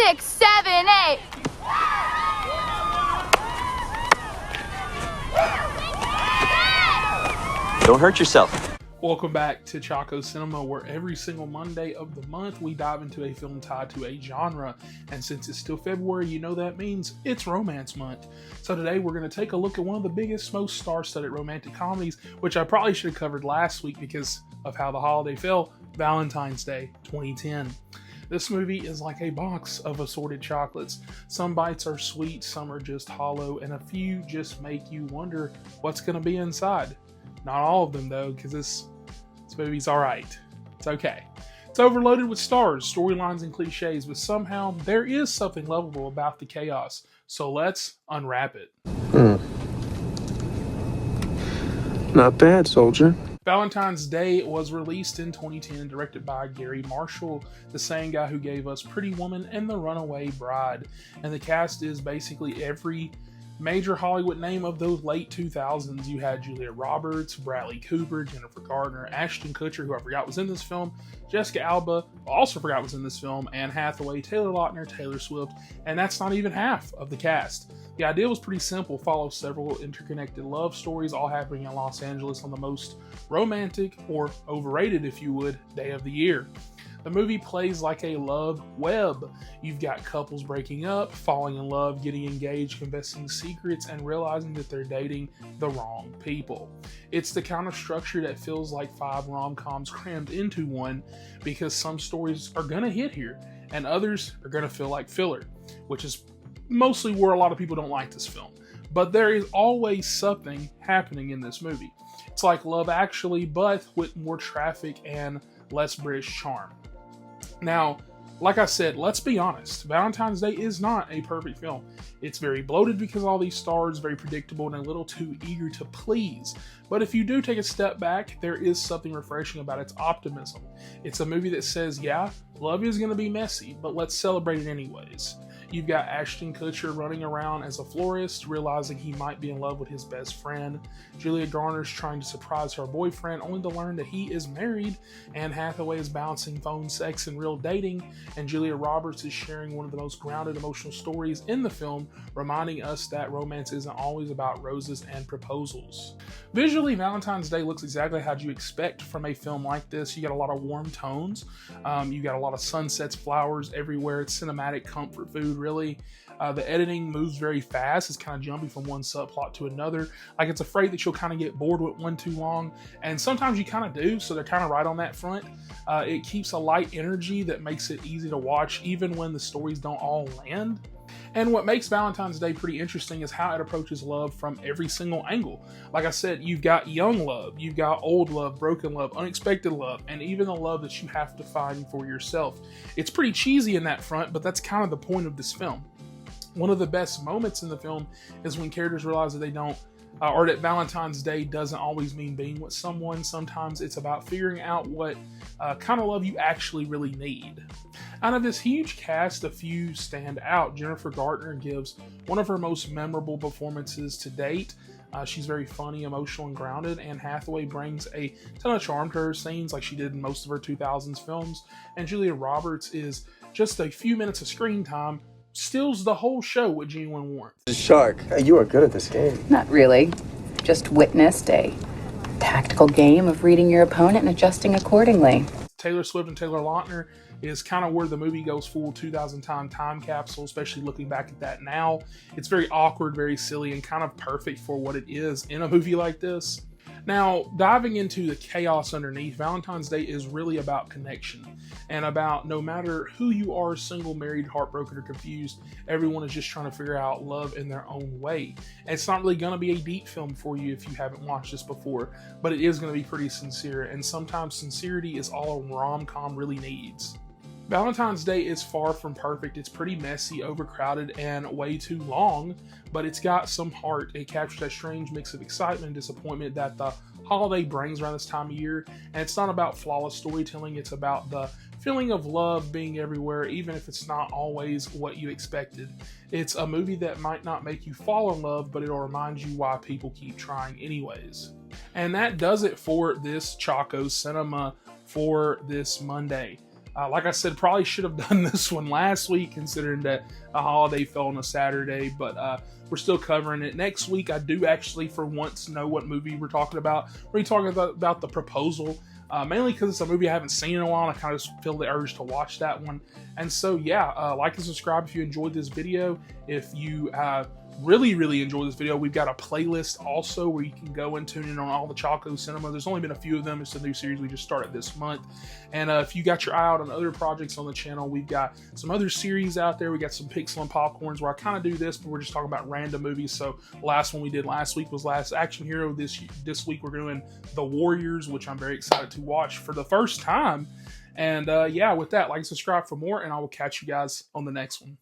6, 7, 8. Don't hurt yourself. Welcome back to Choco Cinema, where every single Monday of the month we dive into a film tied to a genre. And since it's still February, you know that means it's Romance Month. So today we're going to take a look at one of the biggest, most star-studded romantic comedies, which I probably should have covered last week because of how the holiday fell, Valentine's Day 2010. This movie is like a box of assorted chocolates. Some bites are sweet, some are just hollow, and a few just make you wonder what's going to be inside. Not all of them though, because this movie's alright. It's okay. It's overloaded with stars, storylines, and cliches, but somehow there is something lovable about the chaos. So let's unwrap it. Not bad, soldier. Valentine's Day was released in 2010, directed by Garry Marshall, the same guy who gave us Pretty Woman and The Runaway Bride. And the cast is basically every major Hollywood name of those late 2000s. You had Julia Roberts, Bradley Cooper, Jennifer Garner, Ashton Kutcher, who I forgot was in this film, Jessica Alba, also forgot was in this film, Anne Hathaway, Taylor Lautner, Taylor Swift, and that's not even half of the cast. The idea was pretty simple: follow several interconnected love stories all happening in Los Angeles on the most romantic, or overrated if you would, day of the year. The movie plays like a love web. You've got couples breaking up, falling in love, getting engaged, confessing secrets, and realizing that they're dating the wrong people. It's the kind of structure that feels like 5 rom-coms crammed into one, because some stories are gonna hit here, and others are gonna feel like filler, which is mostly where a lot of people don't like this film. But there is always something happening in this movie. It's like Love Actually, but with more traffic and less British charm. Now, like I said, let's be honest, Valentine's Day is not a perfect film. It's very bloated because of all these stars, very predictable, and a little too eager to please. But if you do take a step back, there is something refreshing about its optimism. It's a movie that says, yeah, love is going to be messy, but let's celebrate it anyways. You've got Ashton Kutcher running around as a florist, realizing he might be in love with his best friend. Julia Garner's trying to surprise her boyfriend, only to learn that he is married. Anne Hathaway is balancing phone sex and real dating. And Julia Roberts is sharing one of the most grounded emotional stories in the film, reminding us that romance isn't always about roses and proposals. Visually, Valentine's Day looks exactly how you expect from a film like this. You got a lot of warm tones. You got a lot of sunsets, flowers everywhere. It's cinematic comfort food, really. The editing moves very fast. It's kind of jumpy from one subplot to another. Like, it's afraid that you'll kind of get bored with one too long, and sometimes you kind of do, so they're kind of right on that front. It keeps a light energy that makes it easy to watch, even when the stories don't all land. And what makes Valentine's Day pretty interesting is how it approaches love from every single angle. Like I said, you've got young love, you've got old love, broken love, unexpected love, and even the love that you have to find for yourself. It's pretty cheesy in that front, but that's kind of the point of this film. One of the best moments in the film is when characters realize that they don't, or that Valentine's Day doesn't always mean being with someone. Sometimes it's about figuring out what kind of love you actually really need. Out of this huge cast, a few stand out. Jennifer Garner gives one of her most memorable performances to date. She's very funny, emotional, and grounded. Anne Hathaway brings a ton of charm to her scenes, like she did in most of her 2000s films. And Julia Roberts is just a few minutes of screen time, steals the whole show with genuine warmth. Shark, you are good at this game. Not really. Just witnessed a tactical game of reading your opponent and adjusting accordingly. Taylor Swift and Taylor Lautner is kind of where the movie goes full 2000 time capsule, especially looking back at that now. It's very awkward, very silly, and kind of perfect for what it is in a movie like this. Now, diving into the chaos underneath, Valentine's Day is really about connection, and about no matter who you are, single, married, heartbroken, or confused, everyone is just trying to figure out love in their own way. And it's not really going to be a deep film for you if you haven't watched this before, but it is going to be pretty sincere, and sometimes sincerity is all a rom-com really needs. Valentine's Day is far from perfect. It's pretty messy, overcrowded, and way too long, but it's got some heart. It captures that strange mix of excitement and disappointment that the holiday brings around this time of year. And it's not about flawless storytelling. It's about the feeling of love being everywhere, even if it's not always what you expected. It's a movie that might not make you fall in love, but it'll remind you why people keep trying anyways. And that does it for this Choco Cinema for this Monday. Like I said, probably should have done this one last week, considering that a holiday fell on a Saturday, but we're still covering it. Next week, I do actually, for once, know what movie we're talking about. We're talking about The Proposal, mainly because it's a movie I haven't seen in a while, and I kind of feel the urge to watch that one. And so, yeah, like and subscribe if you enjoyed this video. If you really enjoyed this video, we've got a playlist also where you can go and tune in on all the Choco Cinema. There's only been a few of them. It's a new series we just started this month. And if you got your eye out on other projects on the channel, we've got some other series out there. We got some Pixel and Popcorns where I kind of do this, but we're just talking about random movies. So the last one we did last week was Last Action Hero. This week we're doing The Warriors, which I'm very excited to watch for the first time. And yeah, with that, like and subscribe for more, and I will catch you guys on the next one.